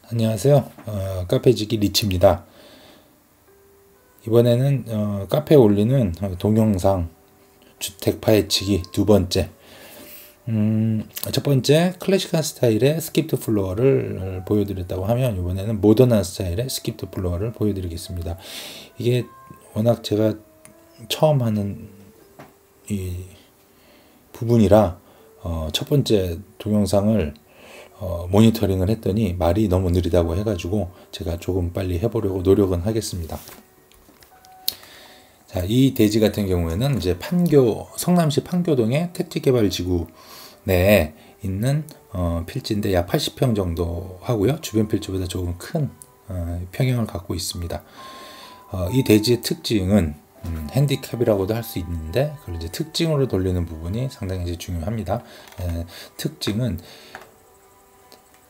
안녕하세요. 카페지기 리치입니다. 이번에는 카페에 올리는 동영상 주택 파헤치기 두 번째. 첫 번째 클래식한 스타일의 스킵드 플로어를 보여드렸다고 하면, 이번에는 모던한 스타일의 스킵드 플로어를 보여드리겠습니다. 이게 워낙 제가 처음 하는 이 부분이라 첫 번째 동영상을 모니터링을 했더니 말이 너무 느리다고 해가지고 제가 조금 빨리 해보려고 노력은 하겠습니다. 자, 이 대지 같은 경우에는 이제 성남시 판교동의 택지개발지구 내에 있는 필지인데 약 80평 정도 하고요. 주변 필지보다 조금 큰 평형을 갖고 있습니다. 이 대지의 특징은 핸디캡이라고도 할 수 있는데, 그걸 이제 특징으로 돌리는 부분이 상당히 이제 중요합니다. 특징은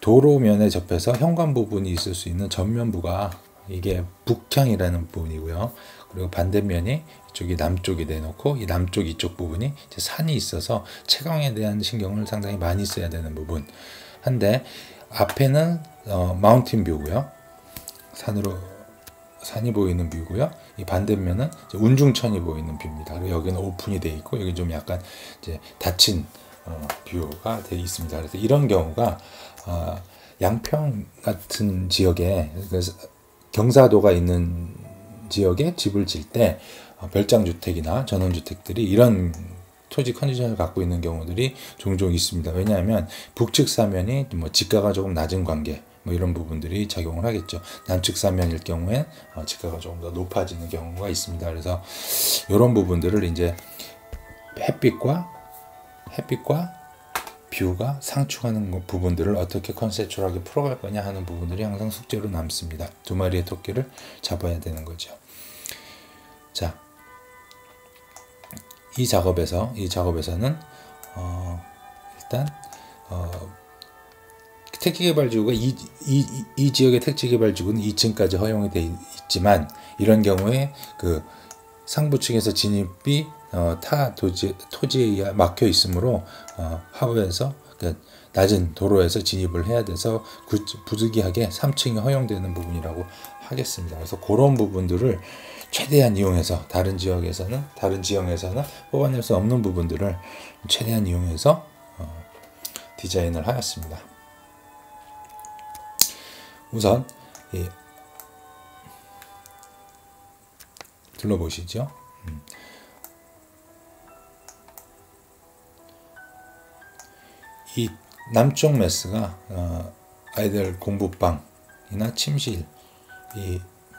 도로면에 접해서 현관 부분이 있을 수 있는 전면부가 이게 북향이라는 부분이고요. 그리고 반대면이 이쪽이 남쪽이 돼놓고, 이 남쪽 이쪽 부분이 이제 산이 있어서 채광에 대한 신경을 상당히 많이 써야 되는 부분 한데, 앞에는 마운틴 뷰고요. 산이 보이는 뷰고요. 이 반대면은 이제 운중천이 보이는 뷰입니다. 그리고 여기는 오픈이 되어 있고, 여기 좀 약간 이제 닫힌 뷰가 되어 있습니다. 그래서 이런 경우가 양평 같은 지역에, 경사도가 있는 지역에 집을 질 때 별장주택이나 전원주택들이 이런 토지 컨디션을 갖고 있는 경우들이 종종 있습니다. 왜냐하면 북측 사면이 뭐 지가가 조금 낮은 관계, 뭐 이런 부분들이 작용을 하겠죠. 남측 사면일 경우엔 지가가 조금 더 높아지는 경우가 있습니다. 그래서 이런 부분들을 이제 햇빛과 뷰가 상충하는 부분들을 어떻게 컨셉추얼하게 풀어갈 거냐 하는 부분들이 항상 숙제로 남습니다. 두 마리의 토끼를 잡아야 되는 거죠. 자, 이 작업에서는 일단 택지개발지구가 이 지역의 택지개발지구는 2층까지 허용이 되어 있지만, 이런 경우에 그 상부층에서 진입이 타 토지에 의해 막혀 있으므로 하부에서, 그러니까 낮은 도로에서 진입을 해야 돼서 부득이하게 3층이 허용되는 부분이라고 하겠습니다. 그래서 그런 부분들을 최대한 이용해서 다른 지형에서는 뽑아낼 수 없는 부분들을 최대한 이용해서 디자인을 하였습니다. 우선 둘러보시죠. 이 남쪽 메스가 아이들 공부방이나 침실이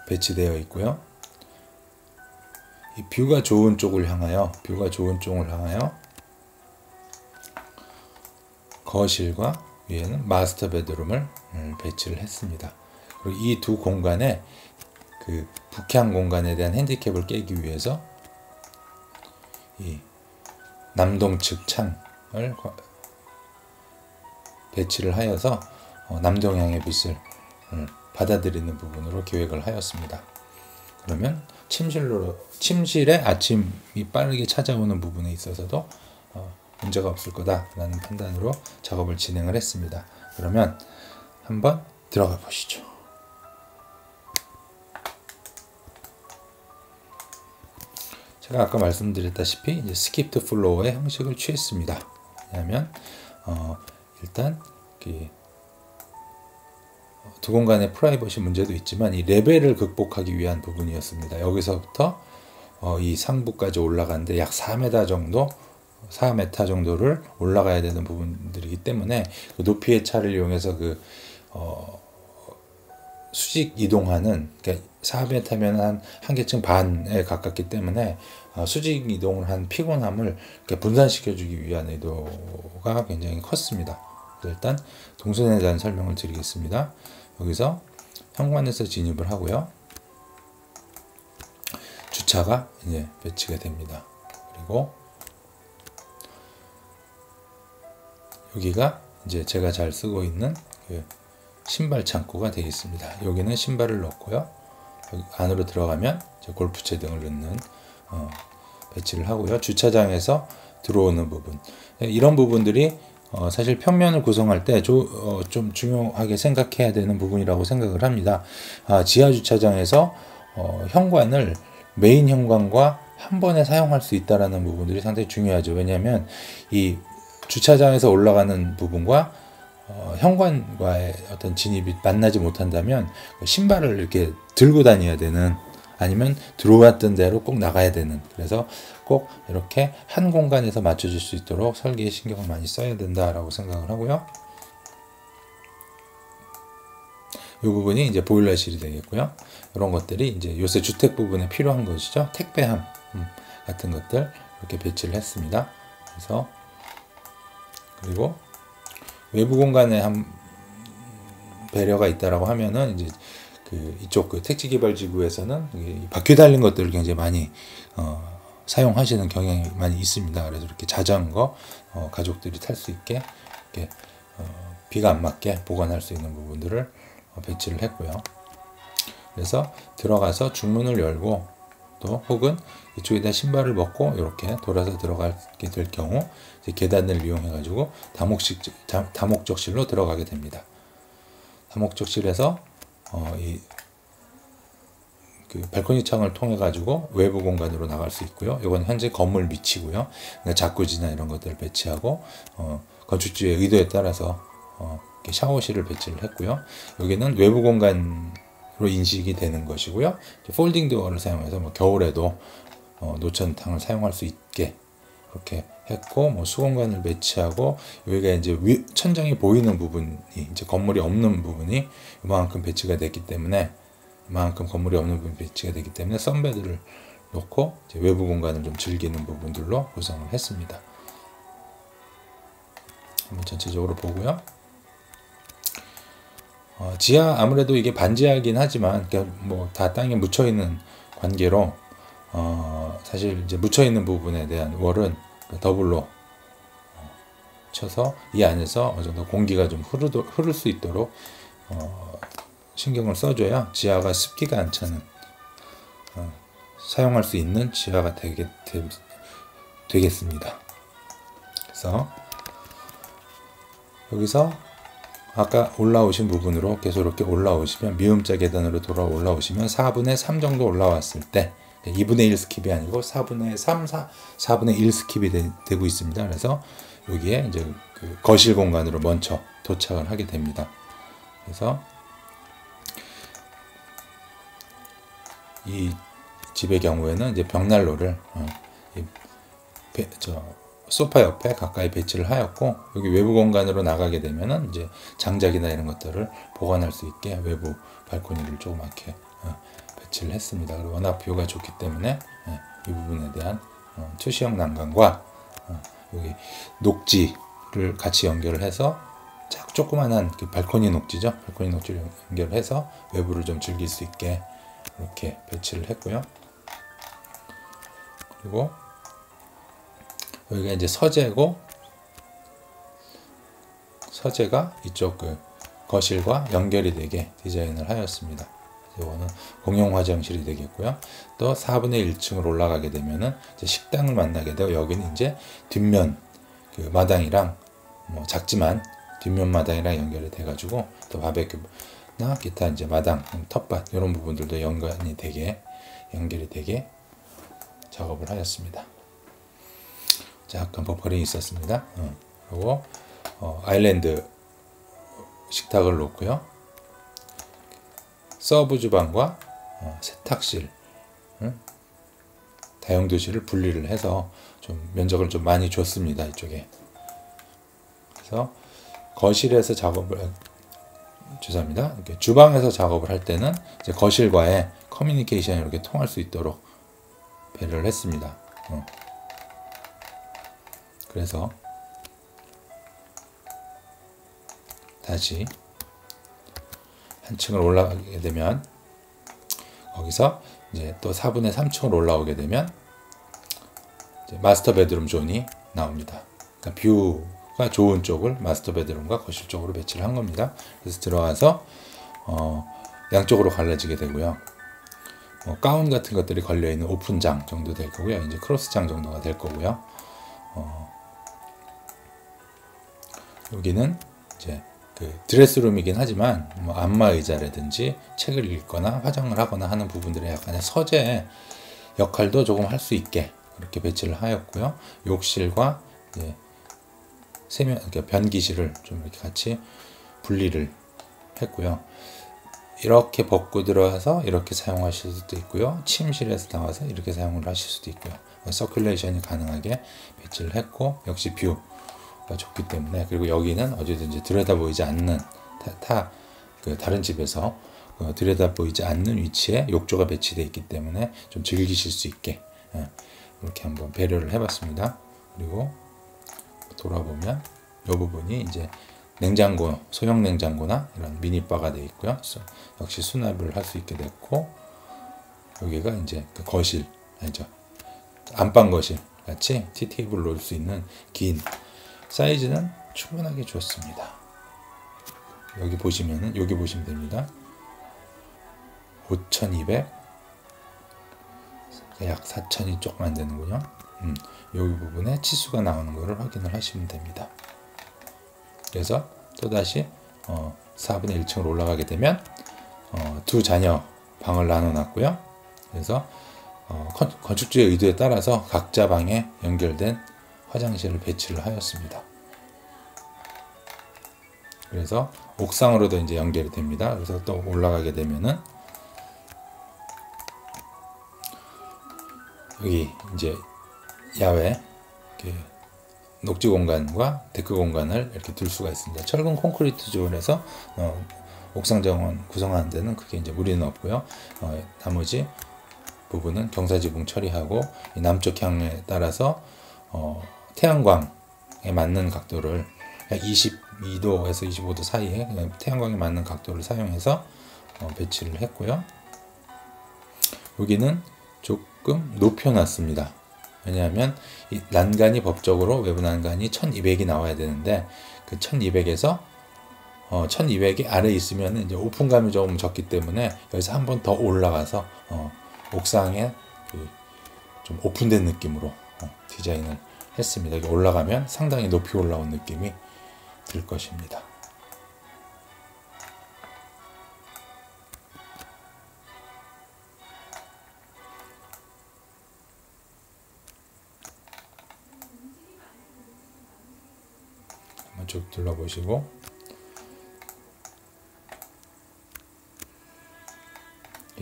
배치되어 있고요. 이 뷰가 좋은 쪽을 향하여 거실과 위에는 마스터 베드룸을 배치를 했습니다. 그리고 이 두 공간에 그 북향 공간에 대한 핸디캡을 깨기 위해서 이 남동측 창을 배치를 하여서 남동향의 빛을 받아들이는 부분으로 계획을 하였습니다. 그러면 침실에 아침이 빠르게 찾아오는 부분에 있어서도 문제가 없을 거다라는 판단으로 작업을 진행을 했습니다. 그러면 한번 들어가 보시죠. 제가 아까 말씀드렸다시피 이제 스킵드 플로어의 형식을 취했습니다. 왜냐하면 일단 두 공간의 프라이버시 문제도 있지만, 이 레벨을 극복하기 위한 부분이었습니다. 여기서부터 이 상부까지 올라가는데 약 4m 정도를 올라가야 되는 부분들이기 때문에, 그 높이의 차를 이용해서 수직 이동하는, 그러니까 4m면 한 계층 반에 가깝기 때문에 수직 이동을 한 피곤함을 분산시켜주기 위한 의도가 굉장히 컸습니다. 일단 동선에 대한 설명을 드리겠습니다. 여기서 현관에서 진입을 하고요. 주차가 이제 배치가 됩니다. 그리고 여기가 이제 제가 잘 쓰고 있는 신발 창고가 되어 있습니다. 여기는 신발을 넣고요. 여기 안으로 들어가면 이제 골프채 등을 넣는 배치를 하고요. 주차장에서 들어오는 부분, 이런 부분들이 사실 평면을 구성할 때 좀 중요하게 생각해야 되는 부분이라고 생각을 합니다. 지하 주차장에서 현관을 메인 현관과 한 번에 사용할 수 있다라는 부분들이 상당히 중요하죠. 왜냐하면 이 주차장에서 올라가는 부분과 현관과의 어떤 진입이 만나지 못한다면 신발을 이렇게 들고 다녀야 되는, 아니면 들어왔던 대로 꼭 나가야 되는, 그래서 꼭 이렇게 한 공간에서 맞춰질 수 있도록 설계에 신경을 많이 써야 된다라고 생각을 하고요. 이 부분이 이제 보일러실이 되겠고요. 이런 것들이 이제 요새 주택 부분에 필요한 것이죠. 택배함 같은 것들 이렇게 배치를 했습니다. 그래서 그리고 외부 공간에 한 배려가 있다라고 하면은 이제 이쪽 택지 개발 지구에서는 바퀴 달린 것들을 굉장히 많이 사용하시는 경향이 많이 있습니다. 그래서 이렇게 자전거 가족들이 탈 수 있게 이렇게 비가 안 맞게 보관할 수 있는 부분들을 배치를 했고요. 그래서 들어가서 중문을 열고 또 혹은 이쪽에다 신발을 벗고 이렇게 돌아서 들어가게 될 경우 이제 계단을 이용해 가지고 다목적실로 들어가게 됩니다. 다목적실에서 그 발코니 창을 통해 가지고 외부 공간으로 나갈 수 있고요. 이건 현재 건물 밑이고요. 자쿠지나 이런 것들을 배치하고 건축주의 의도에 따라서 샤워실을 배치를 했고요. 여기는 외부 공간으로 인식이 되는 것이고요. 폴딩 도어를 사용해서 겨울에도 노천탕을 사용할 수 있게 그렇게 했고, 수공간을 배치하고, 여기가 이제 천장이 보이는 부분이 이제 건물이 없는 부분이 이만큼 배치가 됐기 때문에, 이만큼 건물이 없는 부분이 배치가 되기 때문에 선베드를 놓고 이제 외부 공간을 좀 즐기는 부분들로 구성을 했습니다. 한번 전체적으로 보고요. 지하 아무래도 이게 반지하긴 하지만 다 땅에 묻혀 있는 관계로 사실 이제 묻혀 있는 부분에 대한 월은 더블로 쳐서 이 안에서 어느 정도 공기가 좀 흐를 수 있도록 신경을 써줘야 지하가 습기가 안 차는 사용할 수 있는 지하가 되겠습니다. 그래서 여기서 아까 올라오신 부분으로 계속 이렇게 올라오시면 미음자 계단으로 돌아 올라오시면 4분의 3 정도 올라왔을 때 2분의 1 스킵이 아니고 4분의 3, 4분의 1 스킵이 되고 있습니다. 그래서 여기에 이제 그 거실 공간으로 먼저 도착을 하게 됩니다. 그래서 이 집의 경우에는 이제 벽난로를 소파 옆에 가까이 배치를 하였고, 여기 외부 공간으로 나가게 되면은 이제 장작이나 이런 것들을 보관할 수 있게 외부 발코니를 조그맣게 배치를 했습니다. 그리고 워낙 뷰가 좋기 때문에 이 부분에 대한 투시형 난간과 여기 녹지를 같이 연결을 해서 조그만한 그 발코니 녹지죠. 발코니 녹지를 연결해서 외부를 좀 즐길 수 있게 이렇게 배치를 했고요. 그리고 여기가 이제 서재고, 서재가 이쪽 그 거실과 연결이 되게 디자인을 하였습니다. 이거는 공용 화장실이 되겠고요. 또 4분의 1층을 올라가게 되면은 이제 식당을 만나게 되고, 여기는 이제 뒷면 그 마당이랑 작지만 뒷면 마당이랑 연결이 돼가지고 또 바베큐나 기타 이제 마당, 텃밭 이런 부분들도 연결이 되게 작업을 하였습니다. 약간 버퍼링이 있었습니다. 그리고 아일랜드 식탁을 놓고요. 서브 주방과 세탁실, 다용도실을 분리를 해서 좀 면적을 좀 많이 줬습니다. 이쪽에. 그래서 거실에서 이렇게 주방에서 작업을 할 때는 이제 거실과의 커뮤니케이션이 이렇게 통할 수 있도록 배려를 했습니다. 그래서 다시 한 층을 올라가게 되면 거기서 이제 또 4분의 3층으로 올라오게 되면 이제 마스터 베드룸 존이 나옵니다. 그러니까 뷰가 좋은 쪽을 마스터 베드룸과 거실 쪽으로 배치를 한 겁니다. 그래서 들어와서 양쪽으로 갈라지게 되고요. 가운 같은 것들이 걸려 있는 오픈장 정도 될 거고요. 이제 크로스장 정도가 될 거고요. 여기는 이제 그 드레스룸이긴 하지만 뭐 안마 의자라든지 책을 읽거나 화장을 하거나 하는 부분들의 약간의 서재 역할도 조금 할 수 있게 그렇게 배치를 하였고요. 욕실과 이제 세면, 그러니까 변기실을 좀 이렇게 같이 분리를 했고요. 이렇게 벗고 들어와서 이렇게 사용하실 수도 있고요. 침실에서 나와서 이렇게 사용을 하실 수도 있고요. 서큘레이션이 가능하게 배치를 했고, 역시 뷰가 좋기 때문에, 그리고 여기는 어디든지 들여다보이지 않는 다른 집에서 들여다보이지 않는 위치에 욕조가 배치되어 있기 때문에 좀 즐기실 수 있게 이렇게 한번 배려를 해봤습니다. 그리고 돌아보면 이 부분이 이제 냉장고, 소형 냉장고나 이런 미니바가 되어 있고요. 역시 수납을 할 수 있게 됐고, 여기가 이제 그 거실, 아니죠, 안방 거실 같이 티테이블 놓을 수 있는 긴 사이즈는 충분하게 좋습니다. 여기 보시면 됩니다. 5,200, 약 4,000이 조금 안 되는군요. 여기 부분에 치수가 나오는 것을 확인을 하시면 됩니다. 그래서 또다시 4분의 1층으로 올라가게 되면 두 자녀 방을 나눠 놨고요. 그래서 건축주의 의도에 따라서 각자 방에 연결된 화장실을 배치를 하였습니다. 그래서 옥상으로도 이제 연결이 됩니다. 그래서 또 올라가게 되면은 여기 이제 야외 녹지 공간과 데크 공간을 이렇게 둘 수가 있습니다. 철근 콘크리트 조원해서 옥상 정원 구성하는 데는 크게 이제 무리는 없고요. 나머지 부분은 경사지붕 처리하고 이 남쪽 향에 따라서 태양광에 맞는 각도를 약 22도에서 25도 사이에 태양광에 맞는 각도를 사용해서 배치를 했고요. 여기는 조금 높여놨습니다. 왜냐하면 이 난간이 법적으로 외부 난간이 1200이 나와야 되는데 그 1200에서 1200이 아래에 있으면 이제 오픈감이 조금 적기 때문에 여기서 한 번 더 올라가서 옥상에 좀 오픈된 느낌으로 디자인을 했습니다. 여기 올라가면 상당히 높이 올라온 느낌이 들 것입니다. 쭉 둘러보시고,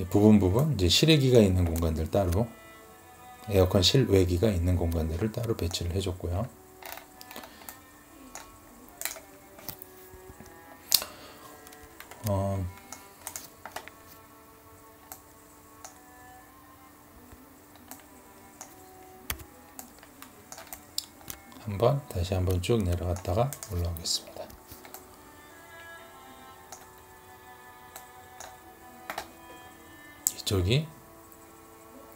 부분 이제 실외기가 있는 공간들 따로, 에어컨 실외기가 있는 공간들을 따로 배치를 해줬고요. 다시 한번 쭉 내려갔다가 올라오겠습니다. 이쪽이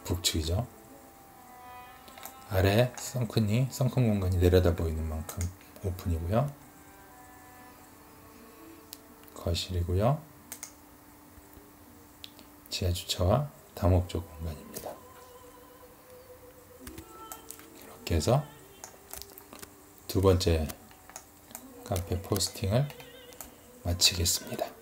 북측이죠. 아래 썬큰 공간이 내려다 보이는 만큼 오픈이고요. 거실이고요. 지하 주차와 다목적 공간입니다. 이렇게 해서 두 번째 카페 포스팅을 마치겠습니다.